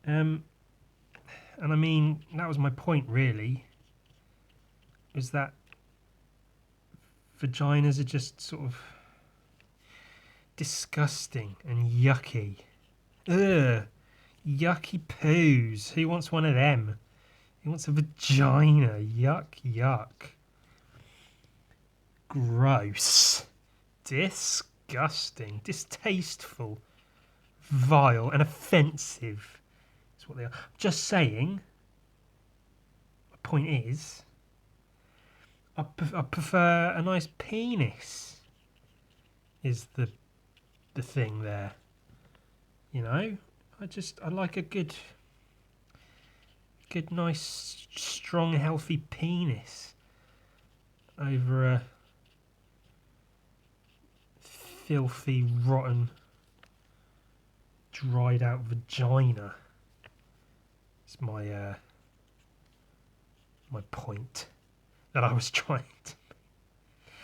Um, and I mean, that was my point really, is that vaginas are just sort of disgusting and yucky. Ugh, yucky poos. Who wants one of them? Who wants a vagina? Yuck, yuck. Gross. Disgusting. Distasteful. Vile and offensive. That's what they are. Just saying, my point is, I prefer a nice penis, is the thing there. You know? I like a good, nice, strong, healthy penis over a filthy, rotten, dried out vagina. It's my point that I was trying to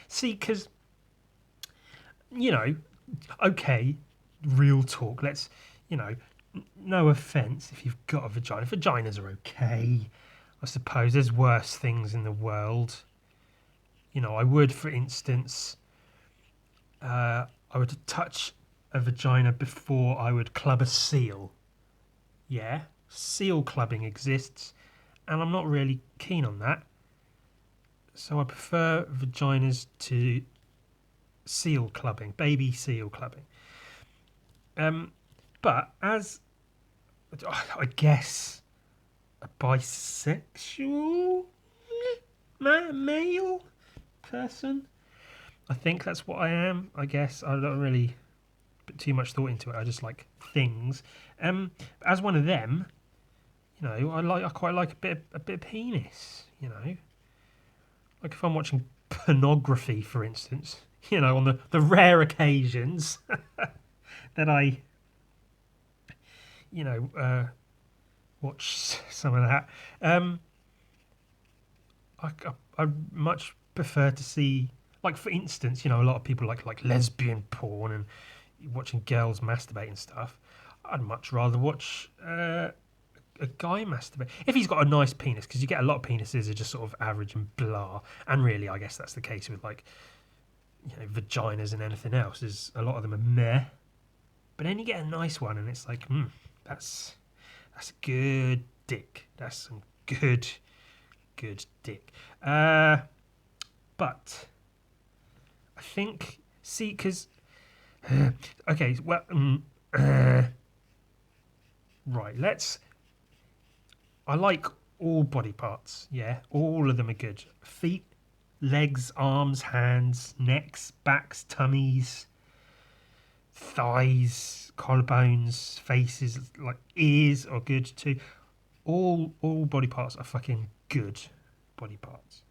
see. Because okay, real talk. Let's no offence if you've got a vagina. Vaginas are okay. I suppose there's worse things in the world. I would, for instance, I would touch a vagina before I would club a seal. Yeah, seal clubbing exists, and I'm not really keen on that. So I prefer vaginas to seal clubbing, baby seal clubbing. But as I guess a bisexual male person, I think that's what I am. I guess I don't really put too much thought into it. I just like things. As one of them, I quite like a bit of penis. Like if I'm watching pornography, for instance. On the rare occasions that I, watch some of that. I much prefer to see, like for instance, a lot of people like lesbian porn and watching girls masturbate and stuff. I'd much rather watch a guy masturbate if he's got a nice penis, because you get a lot of penises are just sort of average and blah. And really, I guess that's the case with vaginas and anything else. Is a lot of them are meh, but then you get a nice one and it's like, that's good dick. That's some good dick. But I think, see, because okay, well, right. I like all body parts. Yeah, all of them are good. Feet, legs, arms, hands, necks, backs, tummies, thighs, collarbones, faces, like ears are good too. All body parts are fucking good body parts.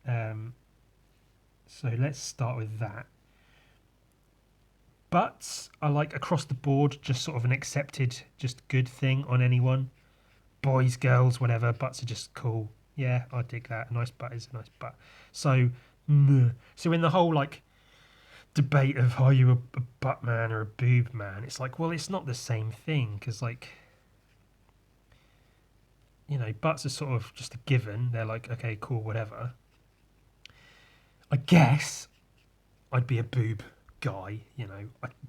So let's start with that. Butts are like across the board, just sort of an accepted, just good thing on anyone. Boys, girls, whatever. Butts are just cool. Yeah, I dig that. A nice butt is a nice butt. So, so in the whole debate of are you a butt man or a boob man, it's like, well, it's not the same thing, because butts are sort of just a given. They're like, okay, cool, whatever. I guess I'd be a boob guy.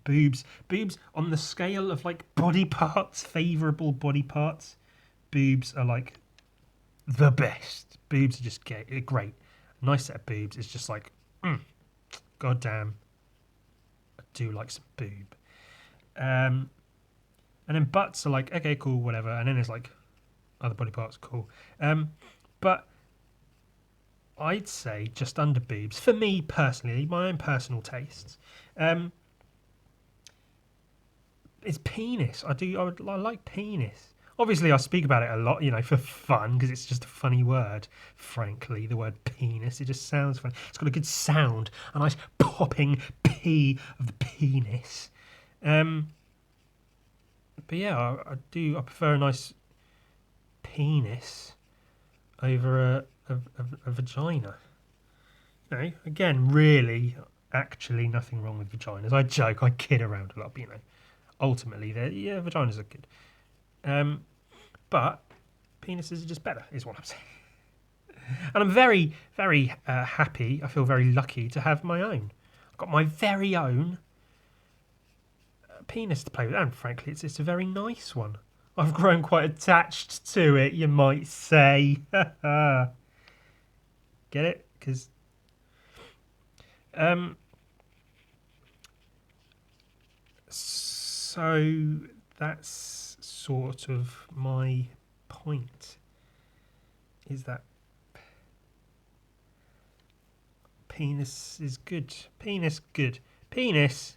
Boobs on the scale of body parts, favourable body parts. Boobs are like the best. Boobs are just great. Nice set of boobs. It's just like, goddamn, I do like some boob. And then butts are like, okay, cool, whatever. And then there's other body parts, cool. But I'd say just under boobs, for me personally, my own personal tastes, it's penis. I like penis. Obviously, I speak about it a lot, for fun, because it's just a funny word. Frankly, the word penis, it just sounds fun. It's got a good sound, a nice popping P of the penis. But yeah, I prefer a nice penis over a vagina. Again, really, actually, nothing wrong with vaginas. I joke, I kid around a lot, but ultimately, vaginas are good. but penises are just better, is what I'm saying. And I'm very, very happy. I feel very lucky to have my own. I've got my very own penis to play with, and frankly, it's a very nice one. I've grown quite attached to it, you might say. Get it? Because so that's sort of my point. Is that penis is good. Penis good. Penis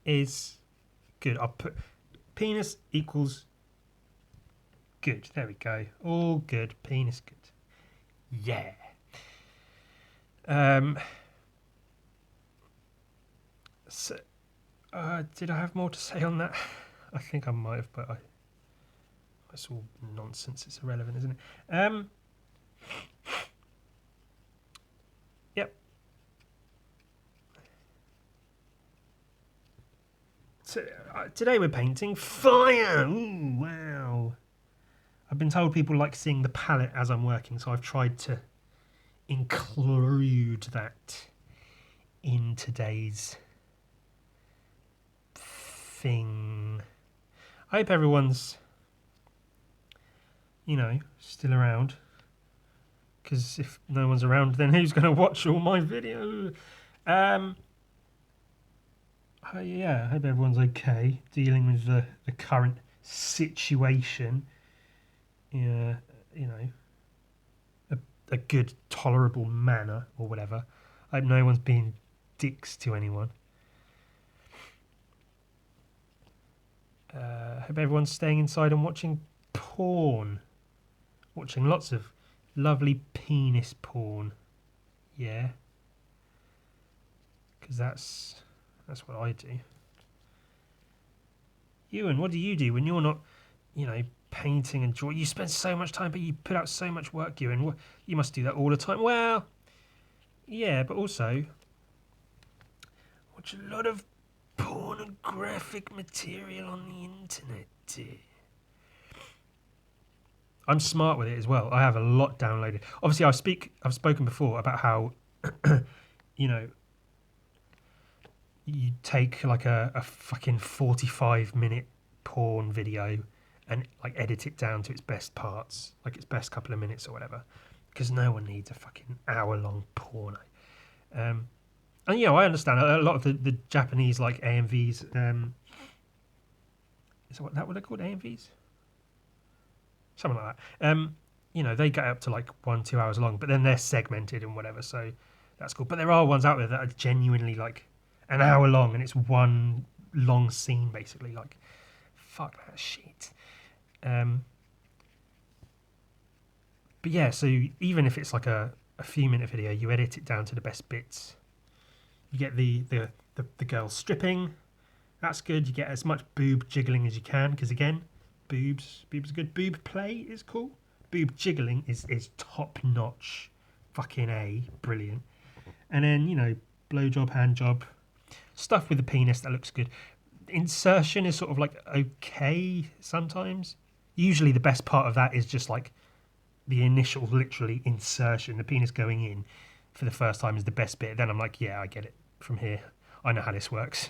is good. I'll put penis equals good. There we go. All good. Penis good. Yeah. So, did I have more to say on that? I think I might have, but it's all nonsense. It's irrelevant, isn't it? Yep. So, today we're painting fire. Ooh, wow. I've been told people like seeing the palette as I'm working, so I've tried to include that in today's thing. I hope everyone's, still around. Because if no one's around, then who's going to watch all my videos? Yeah, I hope everyone's okay dealing with the current situation. Yeah, a good, tolerable manner or whatever. I hope no one's being dicks to anyone. I hope everyone's staying inside and watching porn. Watching lots of lovely penis porn. Yeah. Because that's what I do. Ewan, what do you do when you're not, painting and drawing? You spend so much time, but you put out so much work, Ewan. You must do that all the time. Well, yeah, but also watch a lot of pornographic material on the internet. I'm smart with it as well. I have a lot downloaded. Obviously, I've spoken before about how, you take like a fucking 45-minute porn video and like edit it down to its best parts, like its best couple of minutes or whatever, because no one needs a fucking hour-long porno. And I understand a lot of the Japanese like AMVs. Is that what they're called, AMVs? Something like that. They get up to like 1-2 hours long, but then they're segmented and whatever, so that's cool. But there are ones out there that are genuinely like an hour long, and it's one long scene basically. Like, fuck that shit. But yeah, so even if it's like a few minute video, you edit it down to the best bits. You get the girl stripping. That's good. You get as much boob jiggling as you can, because again, boobs are good. Boob play is cool. Boob jiggling is top notch. Fucking A, brilliant. And then blowjob, hand job, stuff with the penis that looks good. Insertion is sort of like okay sometimes. Usually the best part of that is just like the initial literally insertion, the penis going in for the first time is the best bit. Then I'm like, yeah, I get it from here. I know how this works.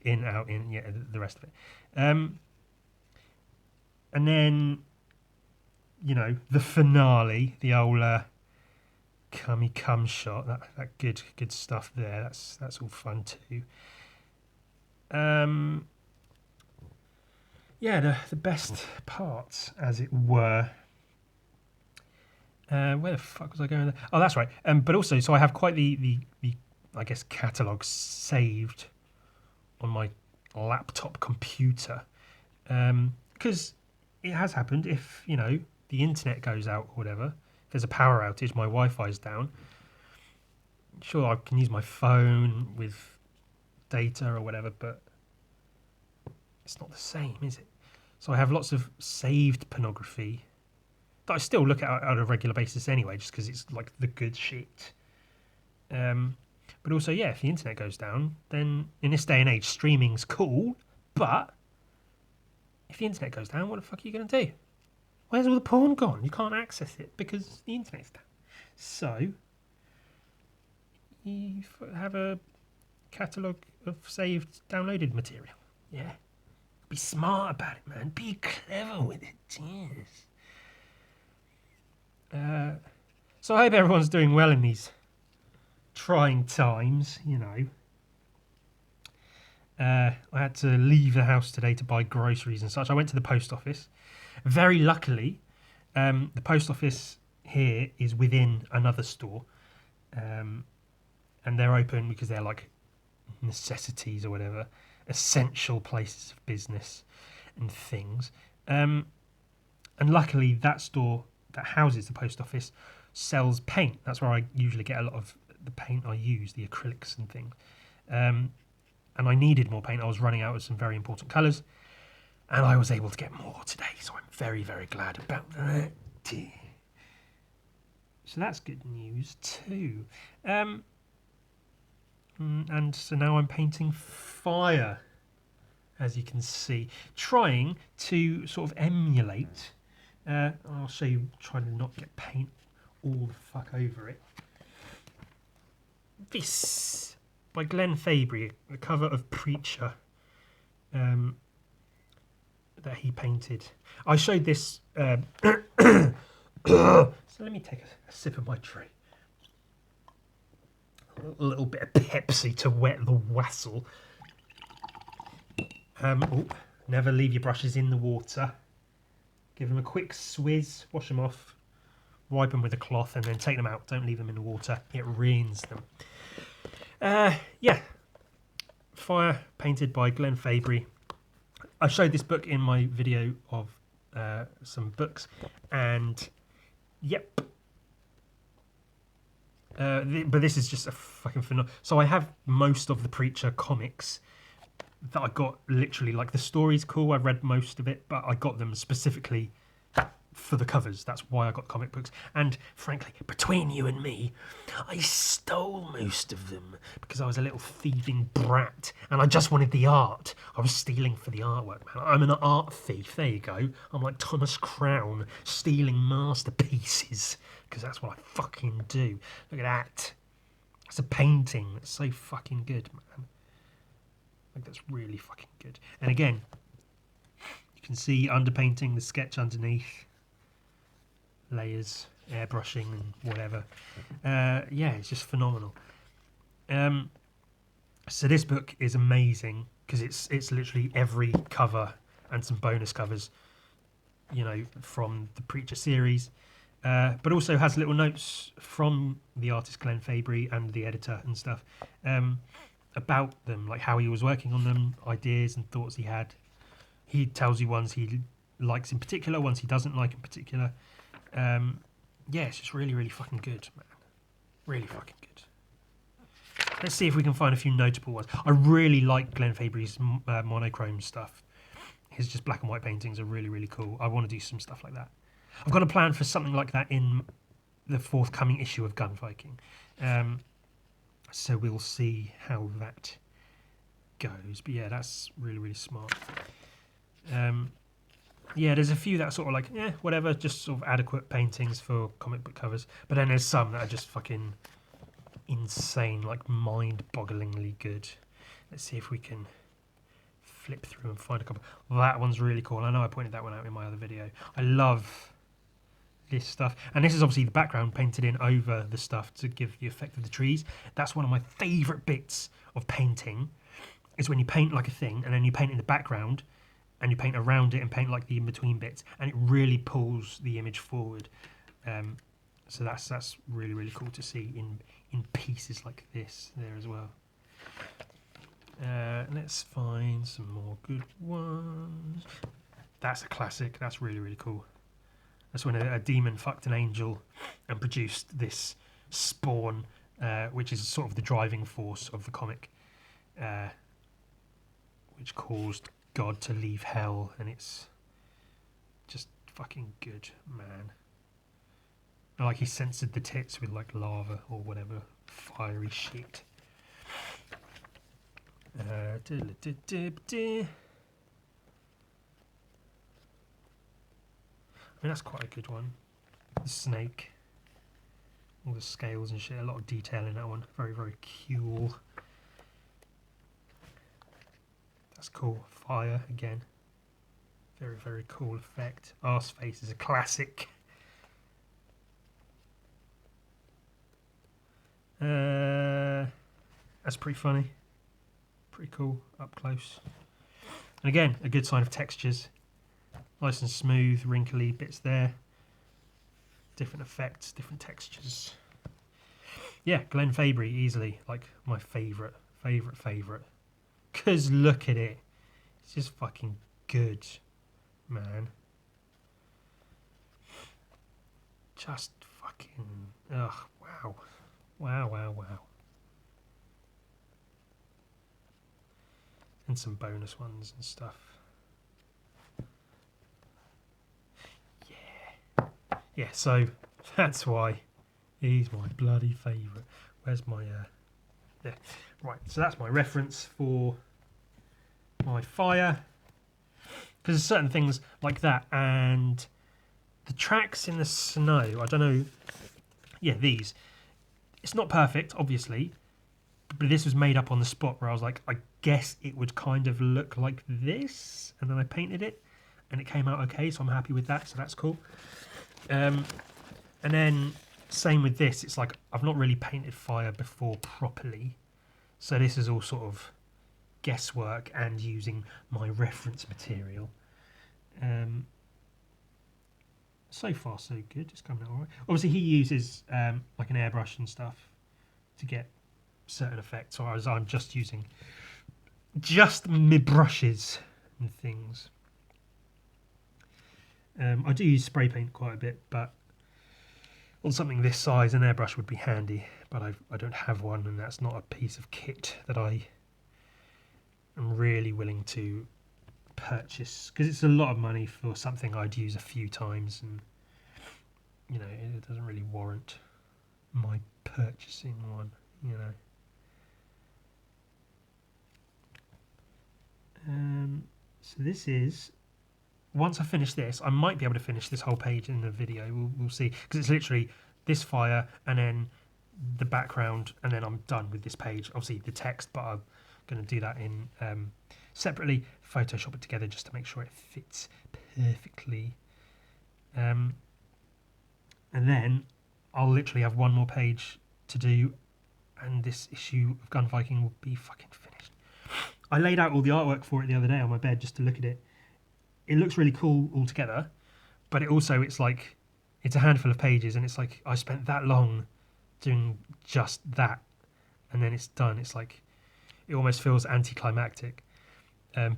In, out, in, yeah, the rest of it. And then, the finale, the old cummy cum shot, that good stuff there. That's all fun too. Yeah, the best parts, as it were. Where the fuck was I going there? Oh, that's right. But also, so I have quite the I guess catalogue saved on my laptop computer, because it has happened. If the internet goes out or whatever, if there's a power outage, my Wi-Fi's down. Sure, I can use my phone with data or whatever, but it's not the same, is it? So I have lots of saved pornography that I still look at on a regular basis anyway, just because it's like the good shit. But also, yeah, if the internet goes down, then in this day and age, streaming's cool, but if the internet goes down, what the fuck are you going to do? Where's all the porn gone? You can't access it because the internet's down. So, you have a catalogue of saved downloaded material. Yeah. Be smart about it, man. Be clever with it. Yes. So I hope everyone's doing well in these trying times, you know. I had to leave the house today to buy groceries and such. I went to the post office. Very luckily, the post office here is within another store. And they're open because they're like necessities or whatever, essential places of business and things. And luckily, that store that houses the post office sells paint. That's where I usually get a lot of the paint I use, the acrylics and things. And I needed more paint. I was running out of some very important colours, and I was able to get more today. So I'm very, very glad about that. So that's good news too. And so now I'm painting fire, as you can see, trying to sort of emulate. I'll show you, trying to not get paint all the fuck over it. This by Glenn Fabry, the cover of Preacher, that he painted. I showed this. So let me take a sip of my drink. A little bit of Pepsi to wet the wassail. Never leave your brushes in the water. Give them a quick swizz, wash them off, wipe them with a cloth, and then take them out. Don't leave them in the water. It ruins them. Yeah. Fire, painted by Glenn Fabry. I showed this book in my video of some books, and yep. But this is just a fucking phenomenal. So I have most of the Preacher comics that I got. Literally, like, the story's cool. I've read most of it, but I got them specifically for the covers. That's why I got comic books. And frankly, between you and me, I stole most of them because I was a little thieving brat and I just wanted the art. I was stealing for the artwork, man. I'm an art thief. There you go. I'm like Thomas Crown, stealing masterpieces, because that's what I fucking do. Look at that. It's a painting. That's so fucking good, man. Like, that's really fucking good. And again, you can see underpainting, the sketch underneath, layers, airbrushing and whatever. Yeah, it's just phenomenal. So this book is amazing because it's literally every cover and some bonus covers, you know, from the Preacher series, but also has little notes from the artist Glenn Fabry and the editor and stuff, about them, like how he was working on them, ideas and thoughts he had. He tells you ones he likes in particular, ones he doesn't like in particular. Yeah, it's just really, really fucking good, man. Really fucking good. Let's see if we can find a few notable ones. I really like Glenn Fabry's monochrome stuff. His just black and white paintings are really, really cool. I want to do some stuff like that. I've got a plan for something like that in the forthcoming issue of Gun Viking. So we'll see how that goes. But yeah, that's really, really smart. Yeah, there's a few that are sort of like, whatever, just sort of adequate paintings for comic book covers. But then there's some that are just fucking insane, like mind-bogglingly good. Let's see if we can flip through and find a couple. That one's really cool. I know I pointed that one out in my other video. I love this stuff. And this is obviously the background painted in over the stuff to give the effect of the trees. That's one of my favourite bits of painting, is when you paint like a thing and then you paint in the background and you paint around it and paint like the in-between bits, and it really pulls the image forward. So that's really, really cool to see in pieces like this there as well. Let's find some more good ones. That's a classic. That's really, really cool. That's when a demon fucked an angel and produced this spawn, which is sort of the driving force of the comic, which caused God to leave hell, and it's just fucking good, man. And like he censored the tits with like lava or whatever fiery shit. I mean, that's quite a good one. The snake. All the scales and shit. A lot of detail in that one. Very, very cool. That's cool. Fire again. Very, very cool effect. Arse face is a classic. That's pretty funny. Pretty cool. Up close. And again, a good sign of textures. Nice and smooth, wrinkly bits there. Different effects, different textures. Yeah, Glenn Fabry, easily. Like, my favourite. Because look at it. It's just fucking good, man. Just fucking... Ugh, wow. Wow. And some bonus ones and stuff. Yeah, so that's why he's my bloody favourite. Where's my... yeah, right, so that's my reference for my fire. Because there's certain things like that, and the tracks in the snow, I don't know... Yeah, these. It's not perfect, obviously, but this was made up on the spot where I was like, I guess it would kind of look like this, and then I painted it, and it came out okay, so I'm happy with that, so that's cool. And then same with this, it's like I've not really painted fire before properly, so this is all sort of guesswork and using my reference material. So far so good, it's coming out alright. Obviously he uses like an airbrush and stuff to get certain effects, whereas I'm just using my brushes and things. I do use spray paint quite a bit, but on something this size an airbrush would be handy, but I don't have one, and that's not a piece of kit that I am really willing to purchase, because it's a lot of money for something I'd use a few times, and you know, it doesn't really warrant my purchasing one, you know. So this is, once I finish this, I might be able to finish this whole page in the video. We'll see, because it's literally this fire and then the background, and then I'm done with this page. Obviously the text, but I'm going to do that in separately, Photoshop it together just to make sure it fits perfectly. And then I'll literally have one more page to do, and this issue of Gun Viking will be fucking finished. I laid out all the artwork for it the other day on my bed just to look at it. It looks really cool altogether, but it's like, it's a handful of pages, and it's like I spent that long doing just that, and then it's done. It's like, it almost feels anticlimactic.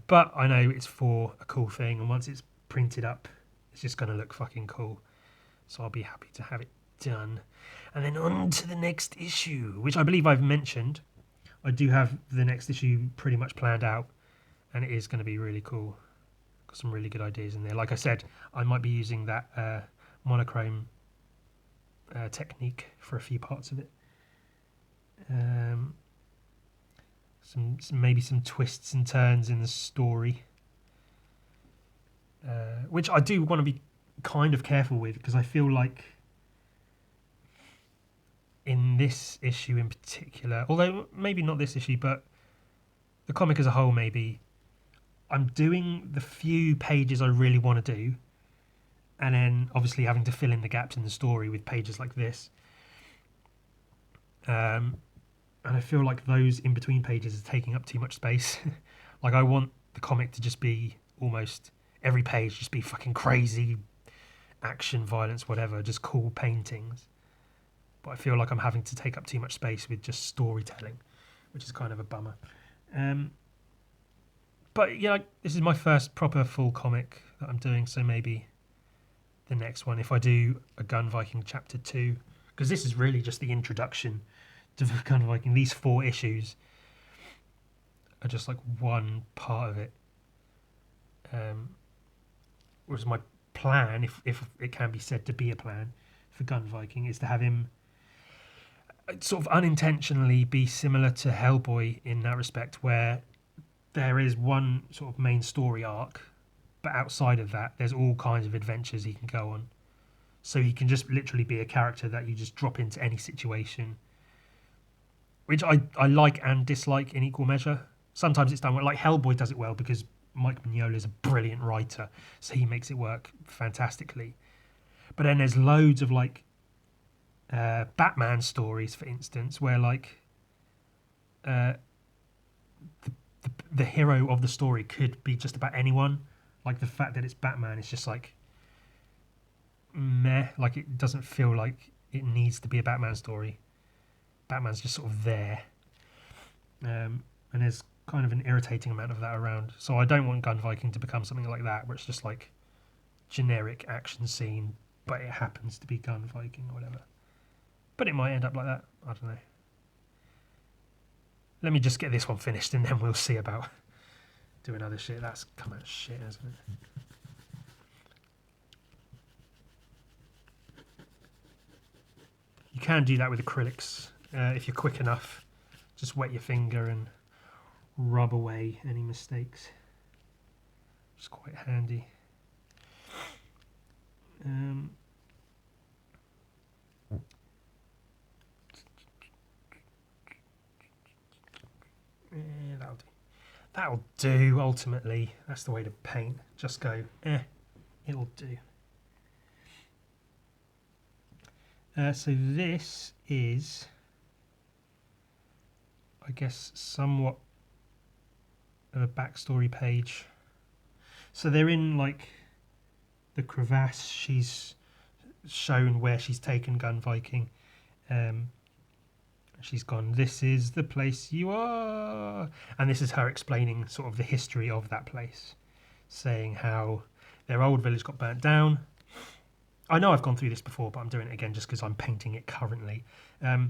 But I know it's for a cool thing, and once it's printed up, it's just going to look fucking cool. So I'll be happy to have it done. And then on to the next issue, which I believe I've mentioned. I do have the next issue pretty much planned out, and it is going to be really cool. Got some really good ideas in there. Like I said, I might be using that monochrome technique for a few parts of it. Maybe some twists and turns in the story, which I do want to be kind of careful with, because I feel like in this issue in particular, although maybe not this issue, but the comic as a whole, maybe I'm doing the few pages I really want to do, and then obviously having to fill in the gaps in the story with pages like this. And I feel like those in between pages are taking up too much space. Like, I want the comic to just be almost every page just be fucking crazy action, violence, whatever, just cool paintings. But I feel like I'm having to take up too much space with just storytelling, which is kind of a bummer. But yeah, this is my first proper full comic that I'm doing, so maybe the next one, if I do a Gun Viking Chapter 2, because this is really just the introduction to Gun Viking. These 4 issues are just like one part of it. Whereas my plan, if it can be said to be a plan for Gun Viking, is to have him sort of unintentionally be similar to Hellboy in that respect, where there is one sort of main story arc, But outside of that, there's all kinds of adventures he can go on. So he can just literally be a character that you just drop into any situation, which I like and dislike in equal measure. Sometimes it's done well. Like Hellboy does it well because Mike Mignola is a brilliant writer, so he makes it work fantastically. But then there's loads of like Batman stories, for instance, where like uh, the hero of the story could be just about anyone. Like the fact that it's Batman is just like meh. Like it doesn't feel like it needs to be a Batman story. Batman's just sort of there, and there's kind of an irritating amount of that around. So I don't want Gun Viking to become something like that, where it's just like generic action scene, but it happens to be Gun Viking or whatever. But it might end up like that. I don't know. Let me just get this one finished, and then we'll see about doing other shit. That's come out shit, hasn't it? You can do that with acrylics if you're quick enough. Just wet your finger and rub away any mistakes. It's quite handy. Yeah, that'll do. That'll do, ultimately. That's the way to paint. Just go, it'll do. So this is, I guess, somewhat of a backstory page. So they're in, like, the crevasse. She's shown where she's taken Gun Viking. She's gone, this is the place you are. And this is her explaining sort of the history of that place, saying how their old village got burnt down. I know I've gone through this before, but I'm doing it again just because I'm painting it currently. So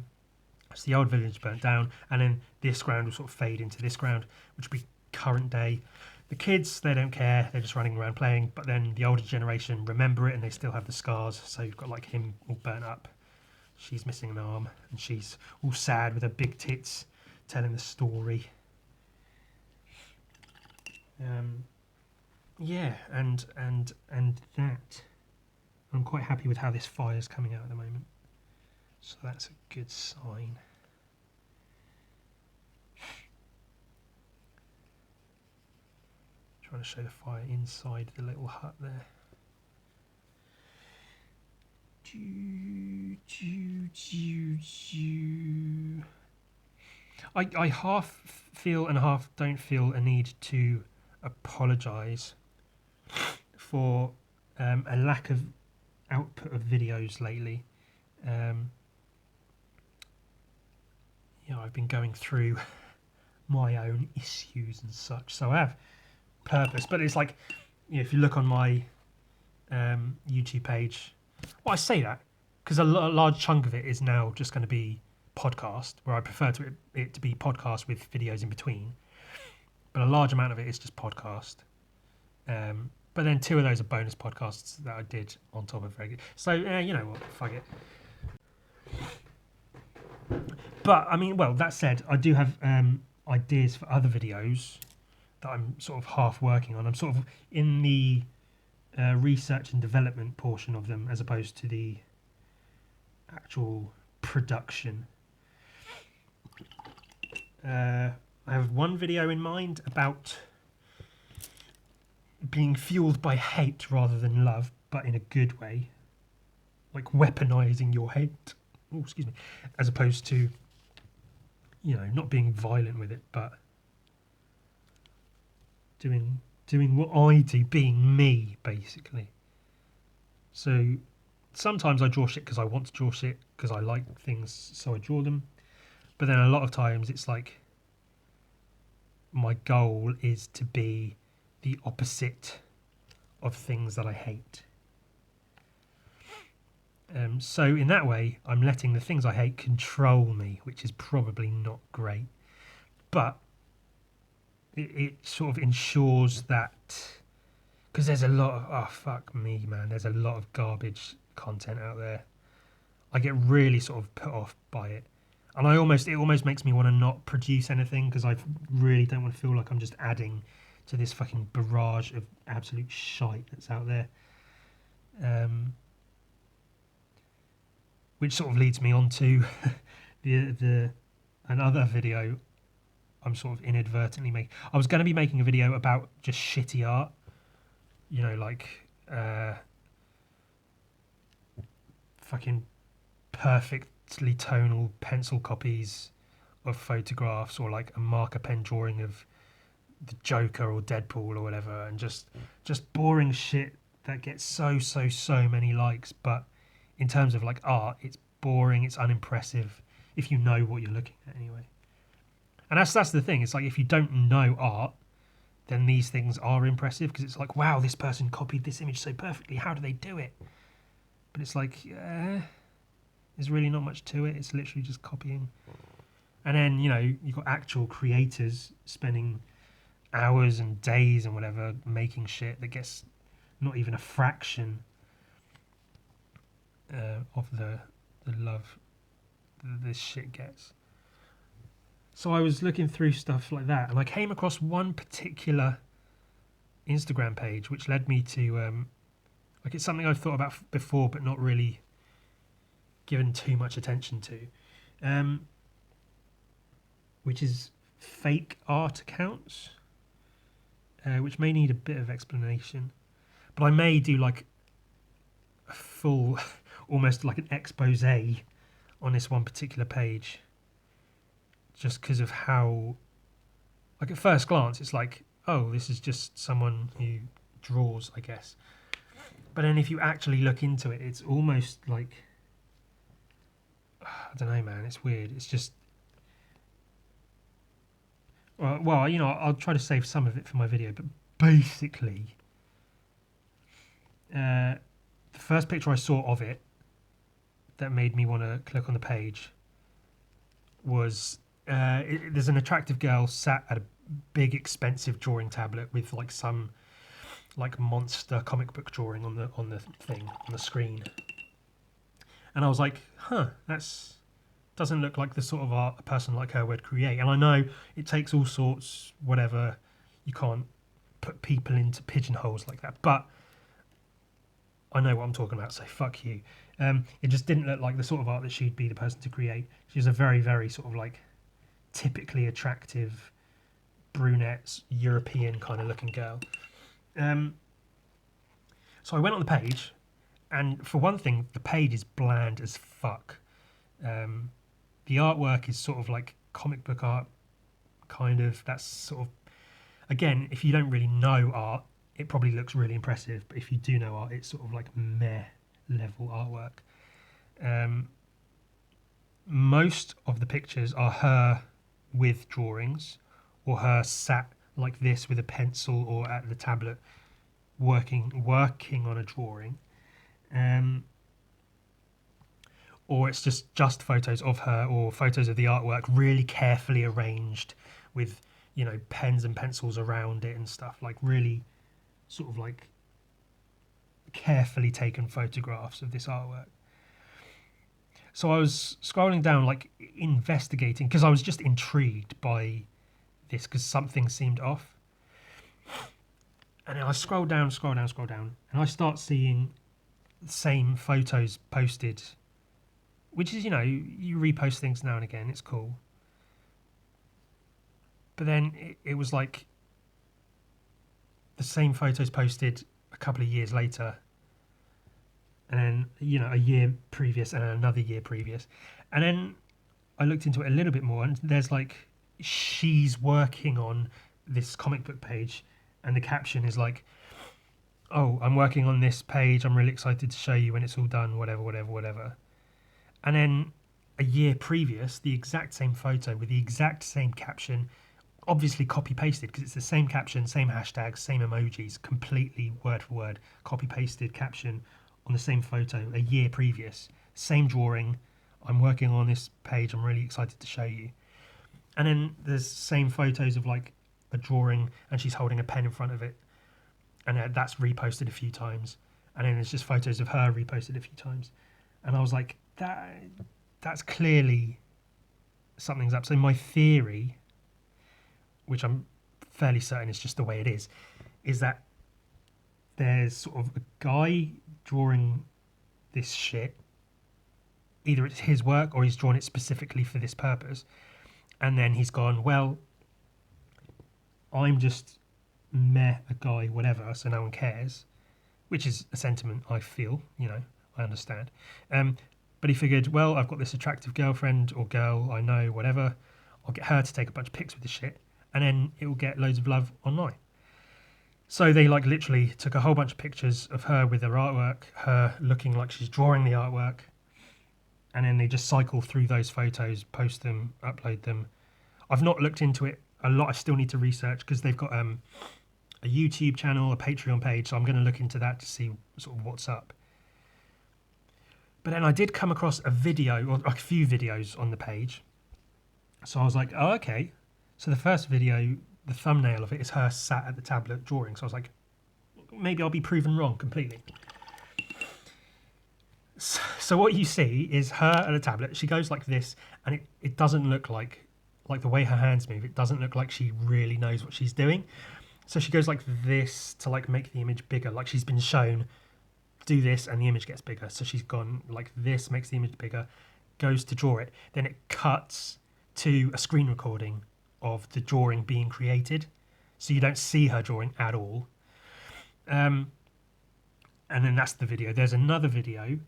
the old village burnt down, and then this ground will sort of fade into this ground, which will be current day. The kids, they don't care, they're just running around playing, but then the older generation remember it and they still have the scars. So you've got like him all burnt up. She's missing an arm, and she's all sad with her big tits, telling the story. Yeah, and that. I'm quite happy with how this fire's coming out at the moment, so that's a good sign. Trying to show the fire inside the little hut there. I half feel and half don't feel a need to apologise for a lack of output of videos lately. I've been going through my own issues and such, so I have purpose. But it's like, if you look on my YouTube page, well, I say that because a large chunk of it is now just going to be podcast, where I prefer it to be podcast with videos in between. But a large amount of it is just podcast. But then 2 of those are bonus podcasts that I did on top of regular. So, you know what, fuck it. But, I mean, well, that said, I do have ideas for other videos that I'm sort of half working on. I'm sort of in the research and development portion of them as opposed to the actual production. I have one video in mind about being fueled by hate rather than love, but in a good way, like weaponizing your hate. Oh, excuse me, as opposed to, not being violent with it, but doing what I do, being me, basically. So sometimes I draw shit because I want to draw shit because I like things, so I draw them. But then a lot of times it's like my goal is to be the opposite of things that I hate. So in that way, I'm letting the things I hate control me, which is probably not great. But it sort of ensures that, because there's a lot of, oh fuck me, man, there's a lot of garbage content out there. I get really sort of put off by it. And it almost makes me want to not produce anything, because I really don't want to feel like I'm just adding to this fucking barrage of absolute shite that's out there. Which sort of leads me on to another video I'm sort of inadvertently making. I was going to be making a video about just shitty art, you know, like fucking perfectly tonal pencil copies of photographs, or like a marker pen drawing of the Joker or Deadpool or whatever, and just boring shit that gets so many likes. But in terms of like art, it's boring, it's unimpressive if you know what you're looking at anyway. And that's the thing. It's like if you don't know art, then these things are impressive, because it's like, wow, this person copied this image so perfectly. How do they do it? But it's like, there's really not much to it. It's literally just copying. And then, you know, you've got actual creators spending hours and days and whatever making shit that gets not even a fraction of the love that this shit gets. So I was looking through stuff like that, and I came across one particular Instagram page which led me to like, it's something I've thought about before but not really given too much attention to, which is fake art accounts, which may need a bit of explanation, but I may do like a full almost like an expose on this one particular page, just because of how, like, at first glance it's like, oh, this is just someone who draws, I guess. But then if you actually look into it, it's almost like, I don't know, man, it's weird. It's just, well, you know, I'll try to save some of it for my video, but basically, the first picture I saw of it that made me want to click on the page was, there's an attractive girl sat at a big expensive drawing tablet with like some like monster comic book drawing on the thing on the screen, and I was like, that's doesn't look like the sort of art a person like her would create. And I know it takes all sorts, whatever, you can't put people into pigeonholes like that, but I know what I'm talking about, so fuck you. It just didn't look like the sort of art that she'd be the person to create. She's a very sort of like typically attractive brunette European kind of looking girl. So I went on the page, and for one thing, the page is bland as fuck. The artwork is sort of like comic book art, kind of. That's sort of, again, if you don't really know art, it probably looks really impressive, but if you do know art, it's sort of like meh level artwork. Most of the pictures are her with drawings, or her sat like this with a pencil or at the tablet working on a drawing, or it's just photos of her, or photos of the artwork really carefully arranged with, you know, pens and pencils around it and stuff, like really sort of like carefully taken photographs of this artwork. So I was scrolling down, like investigating, because I was just intrigued by this, because something seemed off. And then I scroll down, and I start seeing the same photos posted, which is, you know, you repost things now and again, it's cool. But then it was like the same photos posted a couple of years later, and then, you know, a year previous and another year previous. And then I looked into it a little bit more, and there's like, she's working on this comic book page, and the caption is like, oh, I'm working on this page, I'm really excited to show you when it's all done, whatever. And then a year previous, the exact same photo with the exact same caption, obviously copy pasted, because it's the same caption, same hashtags, same emojis, completely word for word copy pasted caption on the same photo a year previous, same drawing, I'm working on this page, I'm really excited to show you. And then there's same photos of like a drawing, and she's holding a pen in front of it, and that's reposted a few times. And then there's just photos of her reposted a few times. And I was like, that's clearly something's up. So my theory, which I'm fairly certain it's just the way it is that there's sort of a guy drawing this shit. Either it's his work or he's drawn it specifically for this purpose. And then he's gone, well, I'm just meh, a guy, whatever, so no one cares, which is a sentiment I feel, I understand. But he figured, well, I've got this attractive girlfriend or girl I know, whatever. I'll get her to take a bunch of pics with this shit, and then it will get loads of love online. So they literally took a whole bunch of pictures of her with her artwork, her looking like she's drawing the artwork, and then they just cycle through those photos, post them, upload them. I've not looked into it a lot. I still need to research because they've got a YouTube channel, a Patreon page, so I'm going to look into that to see sort of what's up. But then I did come across a video, or a few videos on the page. So I was like, oh, okay. So the first video, the thumbnail of it is her sat at the tablet drawing. So I was like, maybe I'll be proven wrong completely. So what you see is her at a tablet. She goes like this, and it doesn't look like the way her hands move. It doesn't look like she really knows what she's doing. So she goes like this to make the image bigger. Like she's been shown, do this and the image gets bigger. So she's gone like this, makes the image bigger, goes to draw it. Then it cuts to a screen recording of the drawing being created. So you don't see her drawing at all. And then that's the video. There's another video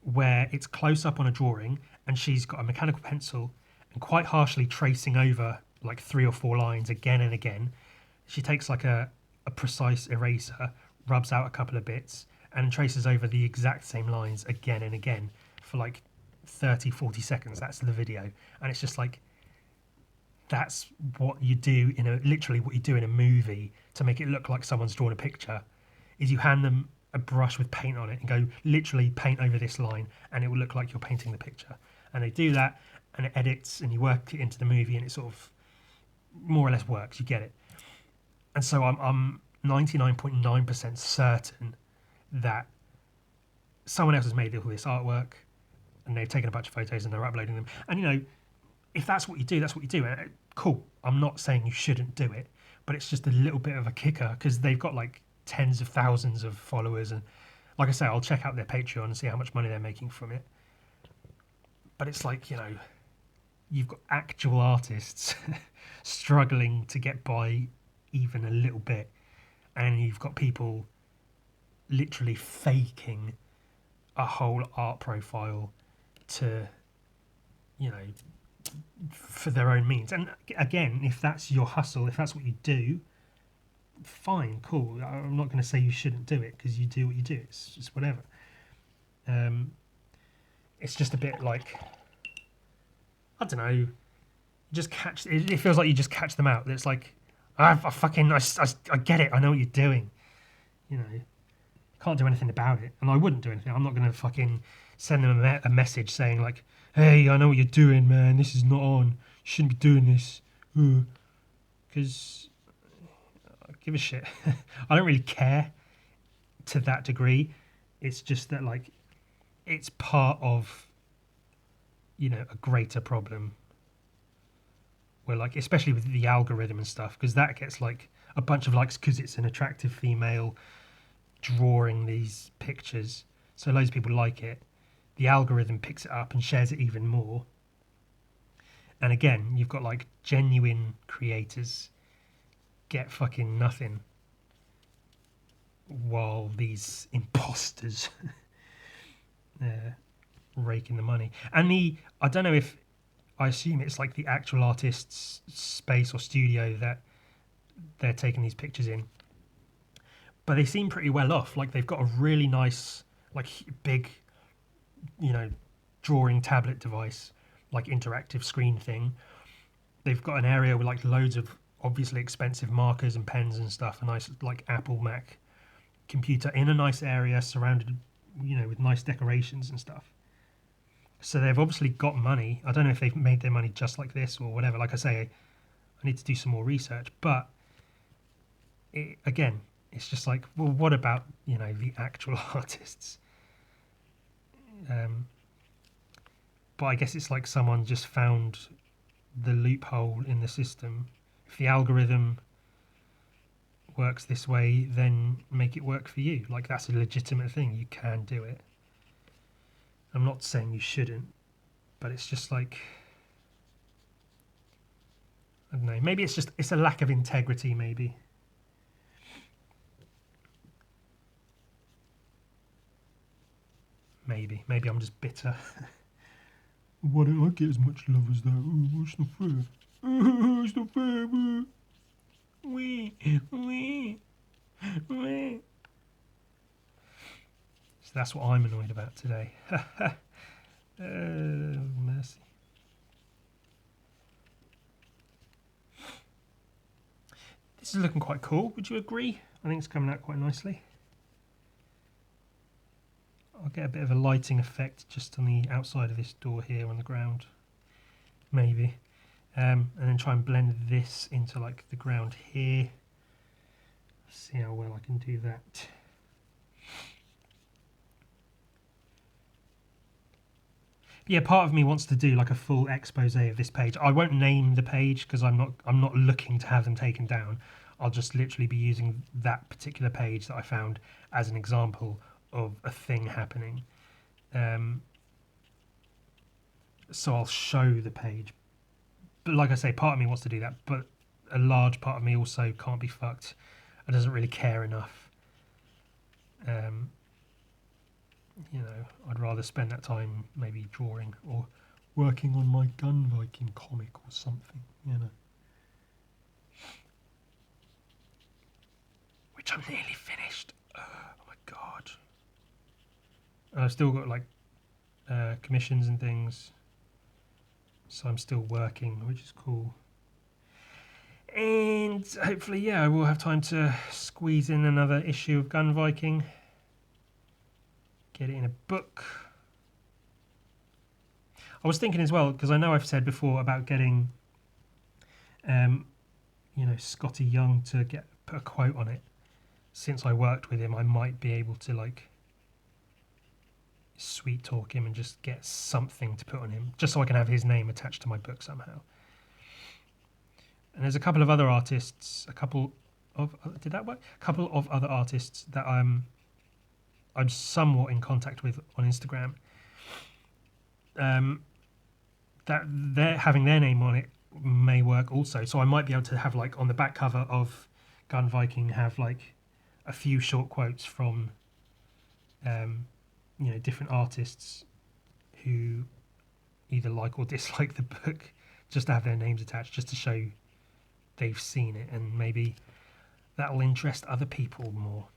where it's close up on a drawing and she's got a mechanical pencil and quite harshly tracing over like 3 or 4 lines again and again. She takes like a precise eraser, rubs out a couple of bits and traces over the exact same lines again and again for like 30, 40 seconds. That's the video. And it's just like, that's what you do literally what you do in a movie to make it look like someone's drawn a picture, is you hand them a brush with paint on it and go literally paint over this line and it will look like you're painting the picture. And they do that and it edits and you work it into the movie and it sort of more or less works. You get it. And so I'm 99.9% certain that someone else has made all this artwork and they've taken a bunch of photos and they're uploading them. And if that's what you do, that's what you do. And cool. I'm not saying you shouldn't do it, but it's just a little bit of a kicker because they've got like tens of thousands of followers. And like I say, I'll check out their Patreon and see how much money they're making from it. But it's like, you've got actual artists struggling to get by even a little bit. And you've got people literally faking a whole art profile to, for their own means. And again, if that's your hustle, if that's what you do, fine, cool. I'm not going to say you shouldn't do it because you do what you do. It's just whatever. It's just a bit like, I don't know, just catch. It feels like you just catch them out. It's like, I get it. I know what you're doing. Can't do anything about it, and I wouldn't do anything. I'm not going to fucking send them a message saying like, "Hey, I know what you're doing, man. This is not on. You shouldn't be doing this." Because I give a shit. I don't really care to that degree. It's just that like, it's part of a greater problem. Where like, especially with the algorithm and stuff, because that gets like a bunch of likes because it's an attractive female drawing these pictures, so loads of people like it. The algorithm picks it up and shares it even more, and again you've got like genuine creators get fucking nothing while these imposters raking the money. And I don't know if, I assume it's like the actual artist's space or studio that they're taking these pictures in. But they seem pretty well off. Like they've got a really nice, like big, drawing tablet device, like interactive screen thing. They've got an area with like loads of obviously expensive markers and pens and stuff. A nice like Apple Mac computer in a nice area surrounded, with nice decorations and stuff. So they've obviously got money. I don't know if they've made their money just like this or whatever. Like I say, I need to do some more research. But again, it's just like, well, what about, the actual artists? But I guess it's like someone just found the loophole in the system. If the algorithm works this way, then make it work for you. Like, that's a legitimate thing. You can do it. I'm not saying you shouldn't, but it's just like, I don't know. Maybe it's a lack of integrity. Maybe. Maybe I'm just bitter. Why don't I get as much love as that? Oh, it's not fair. Oh, it's not fair. Wee. So that's what I'm annoyed about today. Mercy. This is looking quite cool. Would you agree? I think it's coming out quite nicely. I'll get a bit of a lighting effect just on the outside of this door here on the ground. Maybe. And then try and blend this into like the ground here. See how well I can do that. Yeah, part of me wants to do like a full expose of this page. I won't name the page because I'm not looking to have them taken down. I'll just literally be using that particular page that I found as an example of a thing happening. So I'll show the page. But like I say, part of me wants to do that, but a large part of me also can't be fucked. I doesn't really care enough. You know, I'd rather spend that time maybe drawing or working on my gun Viking comic or something, you know. Which I'm nearly finished. Oh my god. I've still got like commissions and things, so I'm still working, which is cool. And hopefully, yeah, I will have time to squeeze in another issue of Gun Viking. Get it in a book. I was thinking as well, because I know I've said before about getting, you know, Scotty Young to put a quote on it. Since I worked with him, I might be able to like sweet talk him and just get something to put on him, just so I can have his name attached to my book somehow. And there's a couple of other artists, did that work? A couple of other artists that I'm somewhat in contact with on Instagram. That they're having their name on it may work also. So I might be able to have like on the back cover of Gun Viking have like a few short quotes from you know, different artists who either like or dislike the book, just to have their names attached, just to show they've seen it, and maybe that'll interest other people more.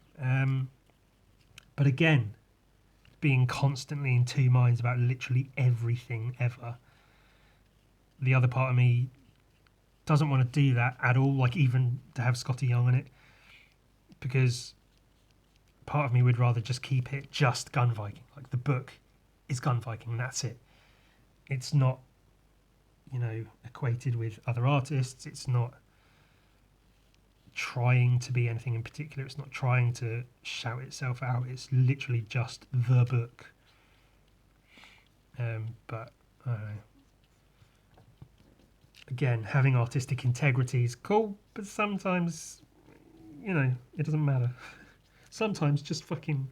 But again, being constantly in two minds about literally everything ever, the other part of me doesn't want to do that at all, like even to have Scotty Young on it, because part of me would rather just keep it just Gun Viking. Like the book is Gun Viking, and that's it. It's not, you know, equated with other artists. It's not trying to be anything in particular. It's not trying to shout itself out. It's literally just the book. But I don't know. Again, having artistic integrity is cool, but sometimes, you know, it doesn't matter. Sometimes just fucking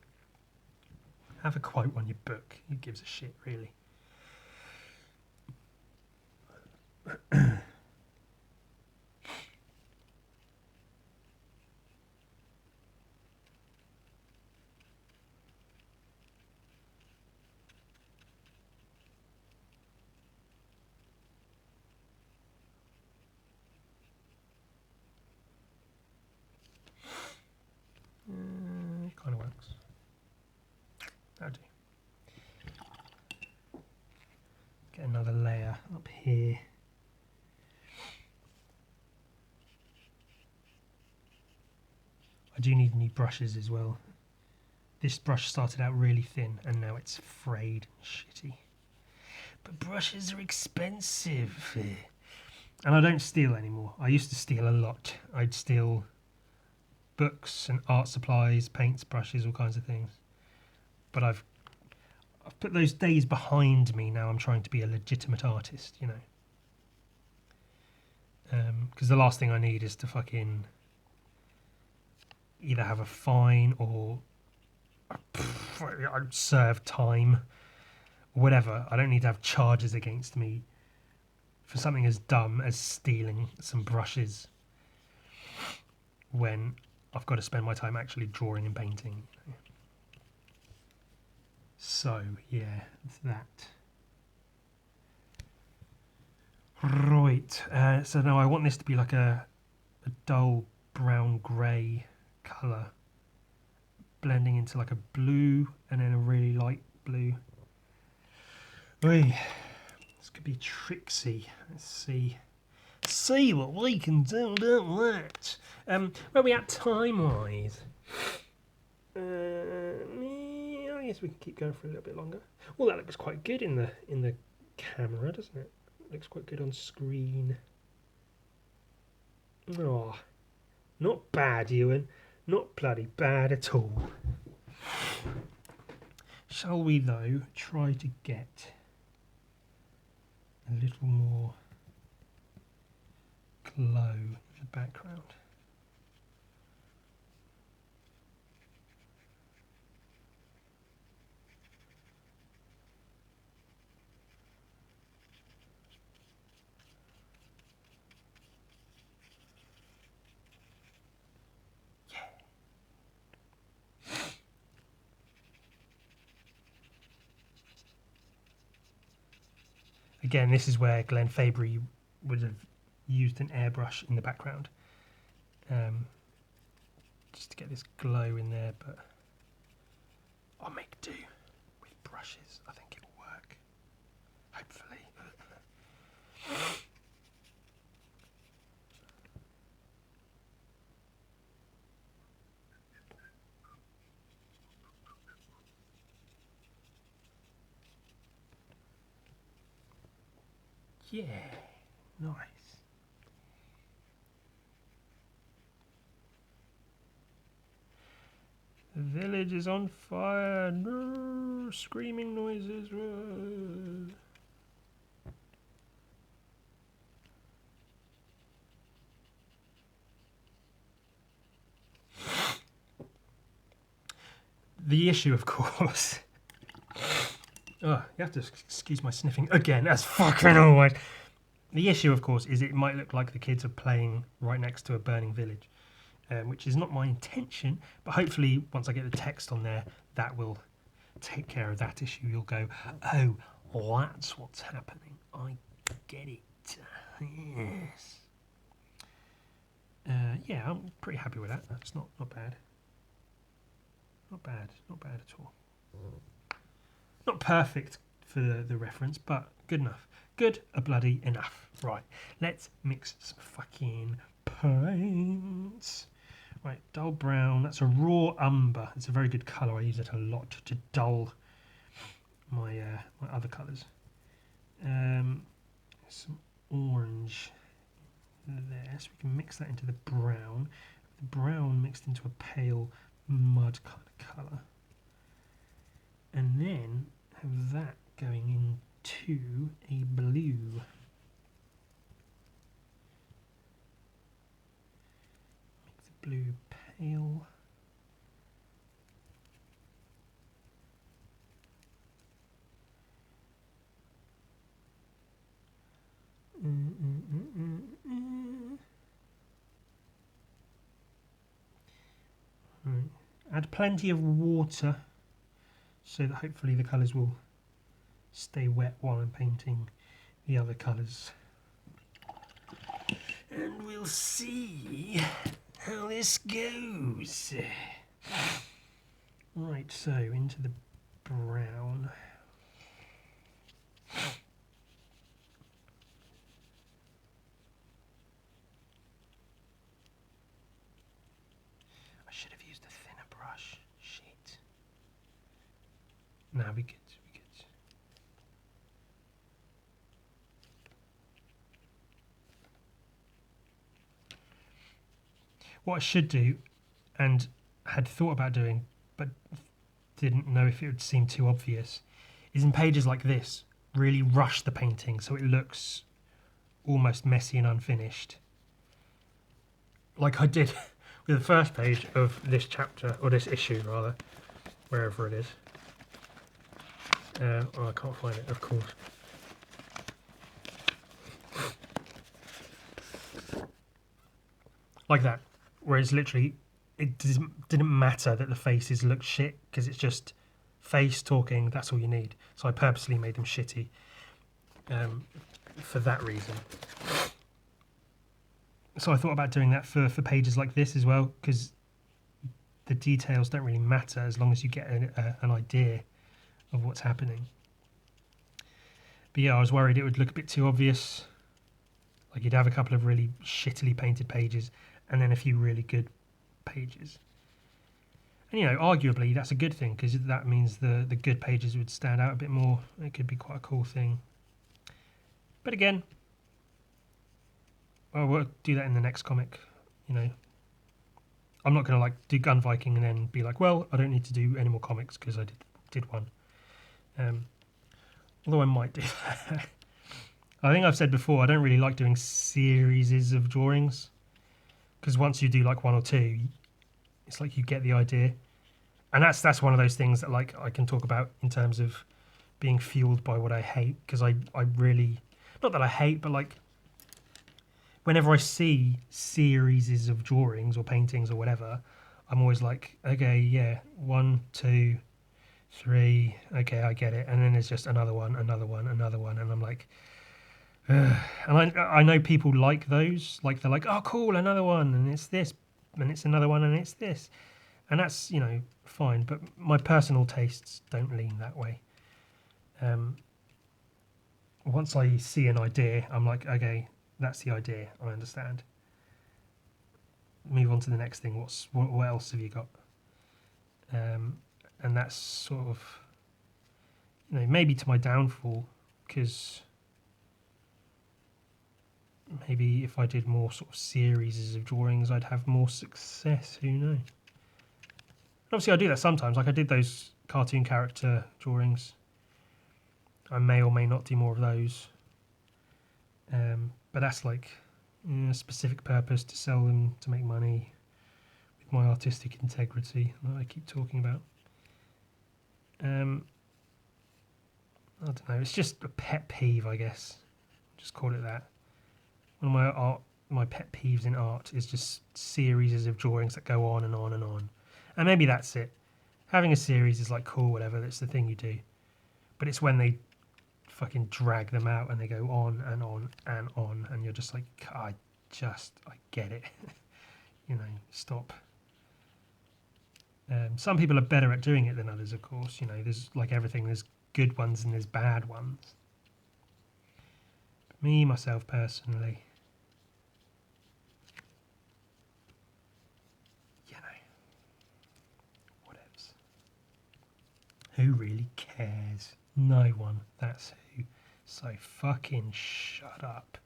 have a quote on your book. Who gives a shit, really? Kind of works. That'll do. Get another layer up here. I do need new brushes as well. This brush started out really thin and now it's frayed and shitty. But brushes are expensive. And I don't steal anymore. I used to steal a lot. I'd steal books and art supplies, paints, brushes, all kinds of things. But I've put those days behind me now. I'm trying to be a legitimate artist, you know. Because the last thing I need is to fucking either have a fine or serve time, whatever. I don't need to have charges against me for something as dumb as stealing some brushes when I've got to spend my time actually drawing and painting. So yeah, it's that. Right, so now I want this to be like a dull brown grey colour, blending into like a blue and then a really light blue. Oy, this could be tricksy. Let's see what we can do about that. Where are we at time-wise? I guess we can keep going for a little bit longer. Well, that looks quite good in the camera, doesn't it? Looks quite good on screen. Oh, not bad, Ewan. Not bloody bad at all. Shall we, though, try to get a little more glow in the background? Again, this is where Glenn Fabry would have used an airbrush in the background, just to get this glow in there, but I'll make do with brushes. I think it'll work, hopefully. Yeah, nice. The village is on fire. No, screaming noises. The issue, of course. Oh, you have to excuse my sniffing again. That's fucking always. The issue, of course, is it might look like the kids are playing right next to a burning village, which is not my intention. But hopefully, once I get the text on there, that will take care of that issue. You'll go, oh, that's what's happening. I get it. Yes. Yeah, I'm pretty happy with that. That's not bad. Not bad at all. Not perfect for the reference, but good enough. Good a bloody enough. Right, let's mix some fucking paints. Right, dull brown. That's a raw umber. It's a very good colour. I use it a lot to dull my my other colours. Some orange there, so we can mix that into the brown. The brown mixed into a pale mud kind of colour, and then have that going into a blue. Make the blue pale. Right. Add plenty of water so that hopefully the colours will stay wet while I'm painting the other colours. And we'll see how this goes. Right, so into the brown. I should have used a thinner brush. Shit. Now we good. What I should do, and had thought about doing, but didn't know if it would seem too obvious, is in pages like this, really rush the painting so it looks almost messy and unfinished. Like I did The first page of this chapter, or this issue rather, wherever it is. Oh, I can't find it, of course. Like that, whereas literally it didn't matter that the faces looked shit because it's just face talking. That's all you need. So I purposely made them shitty for that reason. So I thought about doing that for pages like this as well, because the details don't really matter as long as you get an idea of what's happening. But yeah, I was worried it would look a bit too obvious. Like you'd have a couple of really shittily painted pages and then a few really good pages. And you know, arguably that's a good thing because that means the good pages would stand out a bit more. It could be quite a cool thing. But again, well, we'll do that in the next comic, you know. I'm not going to like do Gun Viking and then be like, well, I don't need to do any more comics because I did one. Although I might do that. I think I've said before, I don't really like doing series of drawings because once you do like one or two, it's like you get the idea. And that's one of those things that like I can talk about in terms of being fueled by what I hate, because I really, not that I hate, but like whenever I see series of drawings or paintings or whatever, I'm always like, okay, yeah, 1, 2, 3, okay, I get it. And then there's just another one, and I'm like, ugh. And I know people like those, like they're like, oh cool, another one, and it's this, and it's another one, and it's this. And that's, you know, fine, but my personal tastes don't lean that way. Once I see an idea, I'm like, okay, that's the idea, I understand. Move on to the next thing. What else have you got? And that's sort of, you know, maybe to my downfall, because maybe if I did more sort of series of drawings, I'd have more success. Who knows? Obviously, I do that sometimes. Like I did those cartoon character drawings. I may or may not do more of those. But that's like a specific purpose to sell them to make money with my artistic integrity that I keep talking about. I don't know. It's just a pet peeve, I guess. Just call it that. One of my pet peeves in art is just series of drawings that go on and on and on. And maybe that's it. Having a series is like cool, whatever. That's the thing you do. But it's when they fucking drag them out and they go on and on and on, and you're just like, I get it. You know, stop. Some people are better at doing it than others, of course. You know, there's like everything. There's good ones and there's bad ones. But me, myself, personally, you know, whatevs. Who really cares? No one. That's who. So fucking shut up.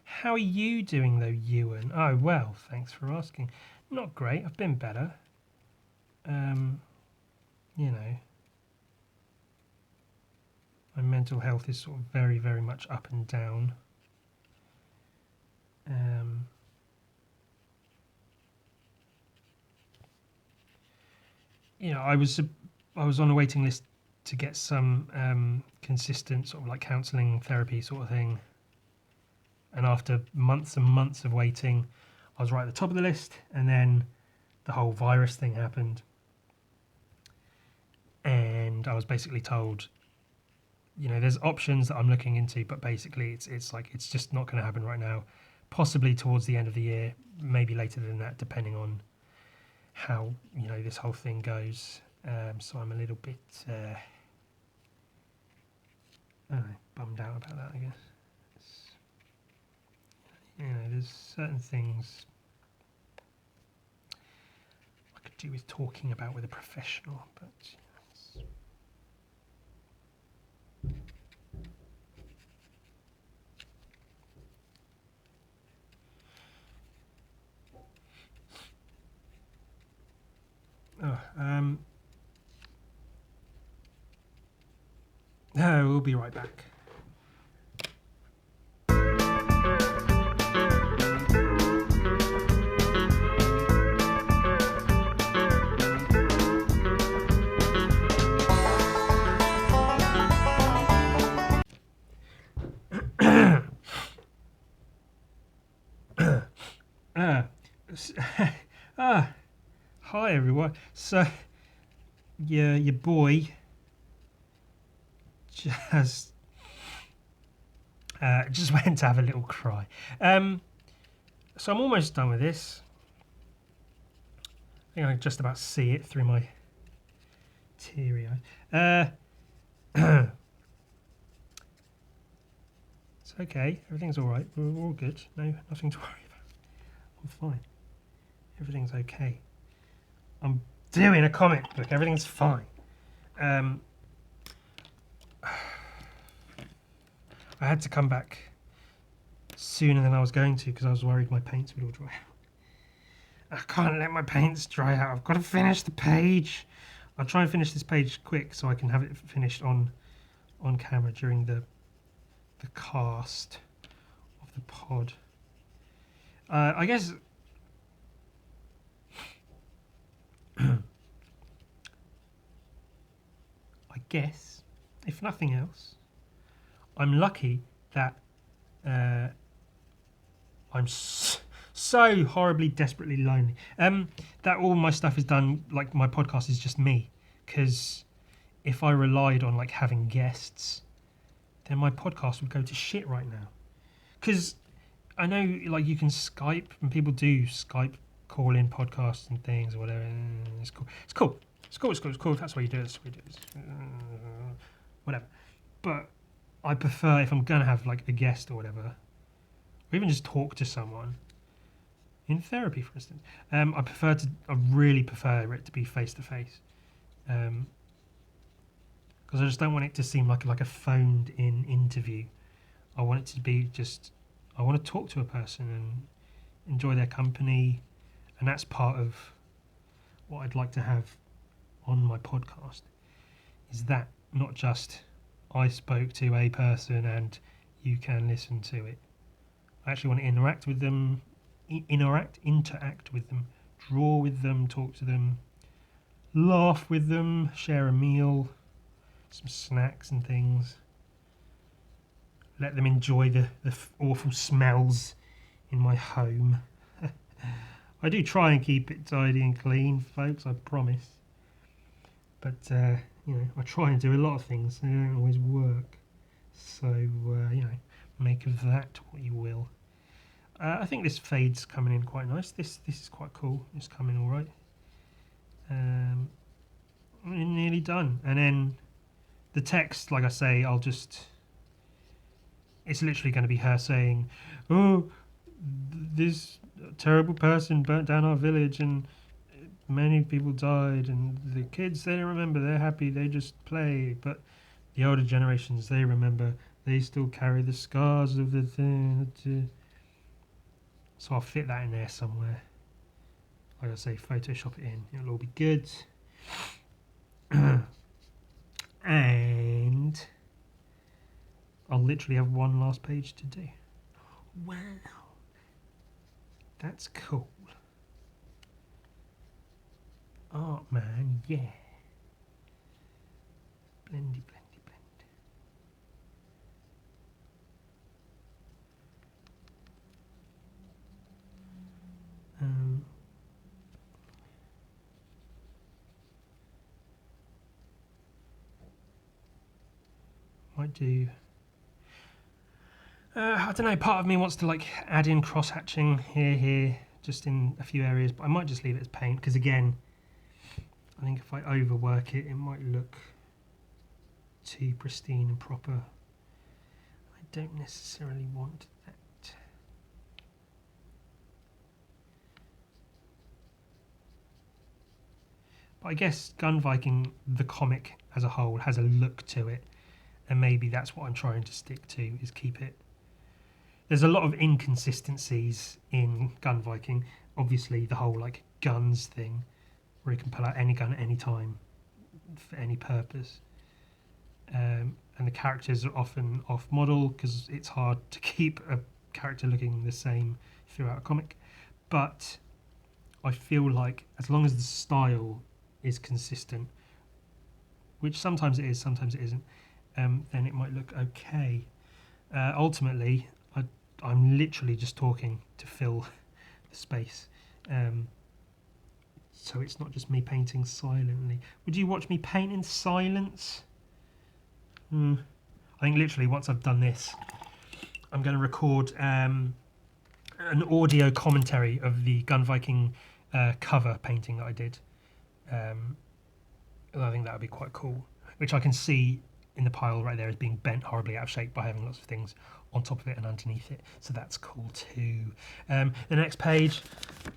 How are you doing though, Ewan? Oh, well, thanks for asking. Not great. I've been better. You know, my mental health is sort of very, very much up and down. You know, I was on a waiting list to get some consistent sort of like counselling therapy sort of thing. And after months and months of waiting, I was right at the top of the list, and then the whole virus thing happened. And I was basically told, you know, there's options that I'm looking into, but basically it's like it's just not going to happen right now. Possibly towards the end of the year, maybe later than that, depending on how, you know, this whole thing goes. So I'm a little bit I don't know, bummed out about that, I guess. You know, there's certain things I could do with talking about with a professional, but We'll be right back. Hi everyone. So, your boy just went to have a little cry. So I'm almost done with this. I think I can just about see it through my teary eye. It's okay. Everything's all right. We're all good. No, nothing to worry about. I'm fine. Everything's okay. I'm doing a comic book. Everything's fine. I had to come back sooner than I was going to because I was worried my paints would all dry out. I can't let my paints dry out. I've got to finish the page. I'll try and finish this page quick so I can have it finished on camera during the cast of the pod. I guess if nothing else, I'm lucky that I'm so horribly, desperately lonely. That all my stuff is done, like my podcast is just me. Because if I relied on like having guests, then my podcast would go to shit right now. Because I know like you can Skype, and people do Skype call-in podcasts and things or whatever. And it's cool. It's cool. It's cool. It's cool. It's cool. That's what you do. That's what you do. Whatever. But I prefer, if I'm gonna have like a guest or whatever, or even just talk to someone in therapy, for instance. I really prefer it to be face to face, because I just don't want it to seem like a phoned in interview. I want it to be just, I want to talk to a person and enjoy their company, and that's part of what I'd like to have on my podcast. Is that not just I spoke to a person and you can listen to it. I actually want to interact with them, interact with them, draw with them, talk to them, laugh with them, share a meal, some snacks and things. Let them enjoy the awful smells in my home. I do try and keep it tidy and clean, folks, I promise. But, I try and do a lot of things. They don't always work. So, make of that what you will. I think this fade's coming in quite nice. This is quite cool. It's coming all right. We're nearly done. And then the text, like I say, it's literally going to be her saying, oh, this terrible person burnt down our village and many people died, and the kids, they don't remember, they're happy, they just play, but the older generations, they remember, they still carry the scars of the thing. So I'll fit that in there somewhere. Like I say, Photoshop it in, it'll all be good. And I'll literally have one last page to do. Wow, that's cool. Art man, yeah. Blendy, blendy, blend. Might do. I don't know. Part of me wants to like add in cross hatching here, just in a few areas, but I might just leave it as paint because again, I think if I overwork it, it might look too pristine and proper. I don't necessarily want that. But I guess Gun Viking, the comic as a whole, has a look to it, and maybe that's what I'm trying to stick to, is keep it. There's a lot of inconsistencies in Gun Viking. Obviously, the whole like guns thing, where you can pull out any gun at any time for any purpose, and and the characters are often off model because it's hard to keep a character looking the same throughout a comic. But I feel like as long as the style is consistent, which sometimes it is, sometimes it isn't, then it might look okay. Ultimately, I'm literally just talking to fill the space. So it's not just me painting silently. Would you watch me paint in silence? I think literally once I've done this, I'm going to record an audio commentary of the Gun Viking cover painting that I did. And I think that would be quite cool, which I can see in the pile right there as being bent horribly out of shape by having lots of things on top of it and underneath it. So that's cool too. The next page,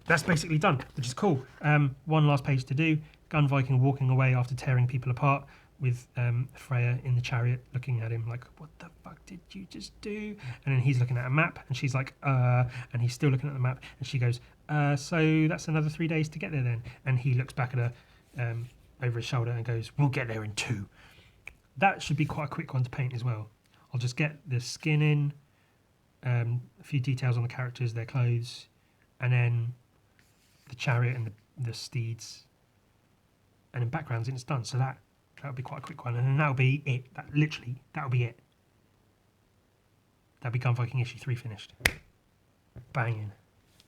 that's basically done, which is cool. One last page to do. Gun Viking walking away after tearing people apart with Freya in the chariot looking at him like, what the fuck did you just do? And then he's looking at a map and she's like, and he's still looking at the map and she goes, so that's another 3 days to get there then. And he looks back at her over his shoulder and goes, we'll get there in 2. That should be quite a quick one to paint as well. I'll just get the skin in, a few details on the characters, their clothes, and then the chariot and the steeds, and then backgrounds, and it's done. So that would be quite a quick one, and then that'll be it. That'll be it. That'll be Gun Viking issue 3 finished. Banging.